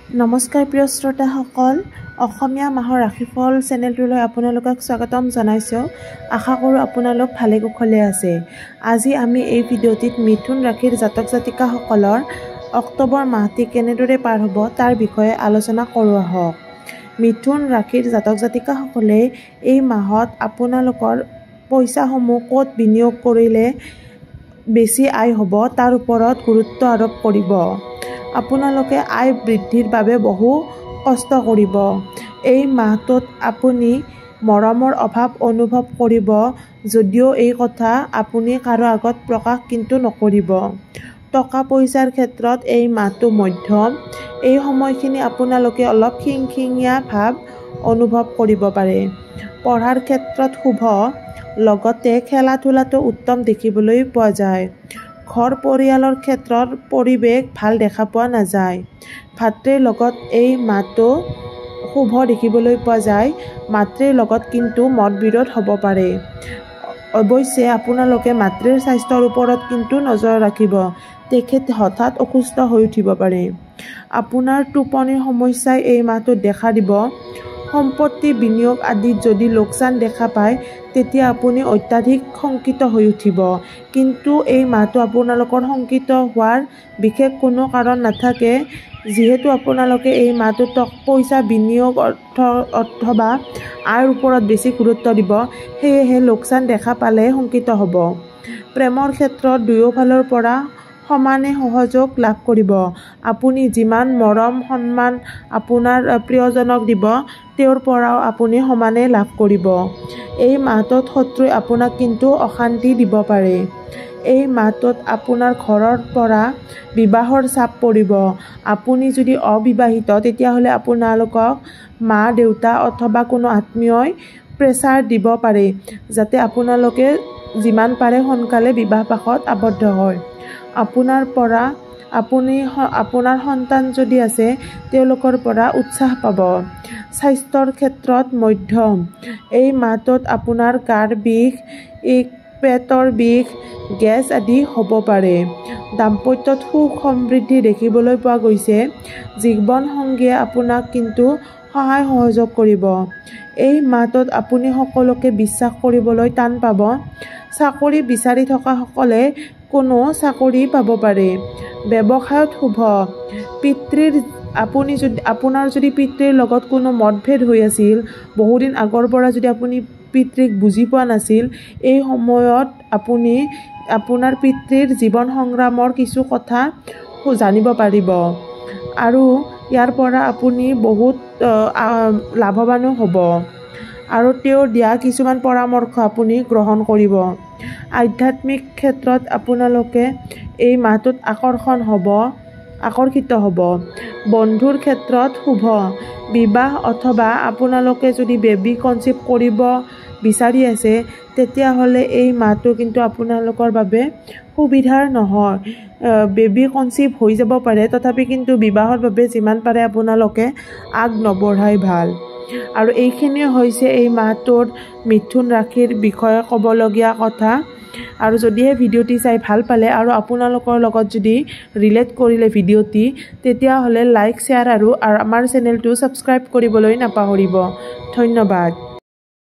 নমস্কাৰ প্ৰিয় শ্ৰোতাসকল, অসমীয়া মাহৰ ৰাশিফল চেনেলটোলৈ আপোনালোকক স্বাগতম জনাইছোঁ। আশা কৰোঁ আপোনালোক ভালে কুশলে আছে। আজি আমি এই ভিডিঅ'টিত মিথুন ৰাশিৰ জাতক জাতিকাসকলৰ অক্টোবৰ মাহটি কেনেদৰে পাৰ হ'ব তাৰ বিষয়ে আলোচনা কৰোঁ আহক। মিথুন ৰাশিৰ জাতক জাতিকাসকলে এই মাহত আপোনালোকৰ পইচাসমূহ ক'ত বিনিয়োগ কৰিলে বেছি আয় হ'ব তাৰ ওপৰত গুৰুত্ব আৰোপ কৰিব। আপোনালোকে আয় বৃদ্ধিৰ বাবে বহু কষ্ট কৰিব। এই মাহটোত আপুনি মৰমৰ অভাৱ অনুভৱ কৰিব, যদিও এই কথা আপুনি কাৰো আগত প্ৰকাশ কিন্তু নকৰিব। টকা পইচাৰ ক্ষেত্ৰত এই মাহটো মধ্যম। এই সময়খিনি আপোনালোকে অলপ খিংখিঙীয়া ভাৱ অনুভৱ কৰিব পাৰে। পঢ়াৰ ক্ষেত্ৰত শুভ, লগতে খেলা ধূলাটো উত্তম দেখিবলৈ পোৱা যায়। ঘৰ পৰিয়ালৰ ক্ষেত্ৰত পৰিৱেশ ভাল দেখা পোৱা নাযায়। ভাতৃৰ লগত এই মাহটো শুভ দেখিবলৈ পোৱা যায়। মাতৃৰ লগত কিন্তু মতবিৰোধ হ'ব পাৰে। অৱশ্যে আপোনালোকে মাতৃৰ স্বাস্থ্যৰ ওপৰত কিন্তু নজৰ ৰাখিব। তেখেত হঠাৎ অসুস্থ হৈ উঠিব পাৰে। আপোনাৰ টোপনিৰ সমস্যাই এই মাহটোত দেখা দিব। সম্পত্তি বিনিয়োগ আদিত যদি লোকচান দেখা পায় তেতিয়া আপুনি অত্যাধিক শংকিত হৈ উঠিব। কিন্তু এই মাহটো আপোনালোকৰ শংকিত হোৱাৰ বিশেষ কোনো কাৰণ নাথাকে, যিহেতু আপোনালোকে এই মাহটোত পইচা বিনিয়োগ অথবা আয়ৰ ওপৰত বেছি গুৰুত্ব দিব। সেয়েহে লোকচান দেখা পালে শংকিত হ'ব। প্ৰেমৰ ক্ষেত্ৰত দুয়োফালৰ পৰা সমানে সহযোগ লাভ কৰিব। আপুনি যিমান মৰম সন্মান আপোনাৰ প্ৰিয়জনক দিব, তেওঁৰ পৰাও আপুনি সমানে লাভ কৰিব। এই মাহটোত শত্ৰুৱে আপোনাক কিন্তু অশান্তি দিব পাৰে। এই মাহটোত আপোনাৰ ঘৰৰ পৰা বিবাহৰ চাপ পৰিব। আপুনি যদি অবিবাহিত তেতিয়াহ'লে আপোনালোকক মা দেউতা অথবা কোনো আত্মীয়ই প্ৰেছাৰ দিব পাৰে, যাতে আপোনালোকে যিমান পাৰে সোনকালে বিবাহ পাশত আবদ্ধ হয়। আপোনাৰ সন্তান যদি আছে তেওঁলোকৰ পৰা উৎসাহ পাব। স্বাস্থ্যৰ ক্ষেত্ৰত মধ্যম। এই মাহটোত আপোনাৰ গাৰ বিষ, পেটৰ বিষ, গেছ আদি হ'ব পাৰে। দাম্পত্যত সুখ সমৃদ্ধি দেখিবলৈ পোৱা গৈছে। জীৱনসংগীয়ে আপোনাক কিন্তু সহায় সহযোগ কৰিব। এই মাহটোত আপুনি সকলোকে বিশ্বাস কৰিবলৈ টান পাব। চাকৰি বিচাৰি থকাসকলে কোনো চাকৰি পাব পাৰে। ব্যৱসায়ত শুভ। আপোনাৰ যদি পিতৃৰ লগত কোনো মতভেদ হৈ আছিল, বহুদিন আগৰ পৰা যদি আপুনি পিতৃক বুজি পোৱা নাছিল, এই সময়ত আপুনি আপোনাৰ পিতৃৰ জীৱন সংগ্ৰামৰ কিছু কথা জানিব পাৰিব আৰু ইয়াৰ পৰা আপুনি বহুত লাভৱানো হ'ব আৰু তেওঁৰ দিয়া কিছুমান পৰামৰ্শ আপুনি গ্ৰহণ কৰিব। আধ্যাত্মিক ক্ষেত্ৰত আপোনালোকে এই মাহটোত আকৰ্ষিত হ'ব। বন্ধুৰ ক্ষেত্ৰত শুভ। বিবাহ অথবা আপোনালোকে যদি বেবী কনচিভ কৰিব বিচাৰি আছে তেতিয়াহ'লে এই মাহটো কিন্তু আপোনালোকৰ বাবে সুবিধাৰ নহয়। বেবী কনচিভ হৈ যাব পাৰে, তথাপি কিন্তু বিবাহৰ বাবে যিমান পাৰে আপোনালোকে আগ নবঢ়াই ভাল। আৰু এইখিনিয়ে হৈছে এই মাহটোৰ মিথুন ৰাশিৰ বিষয়ে ক'বলগীয়া কথা। আৰু যদিহে ভিডিঅ'টি চাই ভাল পালে আৰু আপোনালোকৰ লগত যদি ৰিলেট কৰিলে ভিডিঅ'টি, তেতিয়াহ'লে লাইক শ্বেয়াৰ আৰু আমাৰ চেনেলটো ছাবস্ক্ৰাইব কৰিবলৈ নাপাহৰিব। ধন্যবাদ।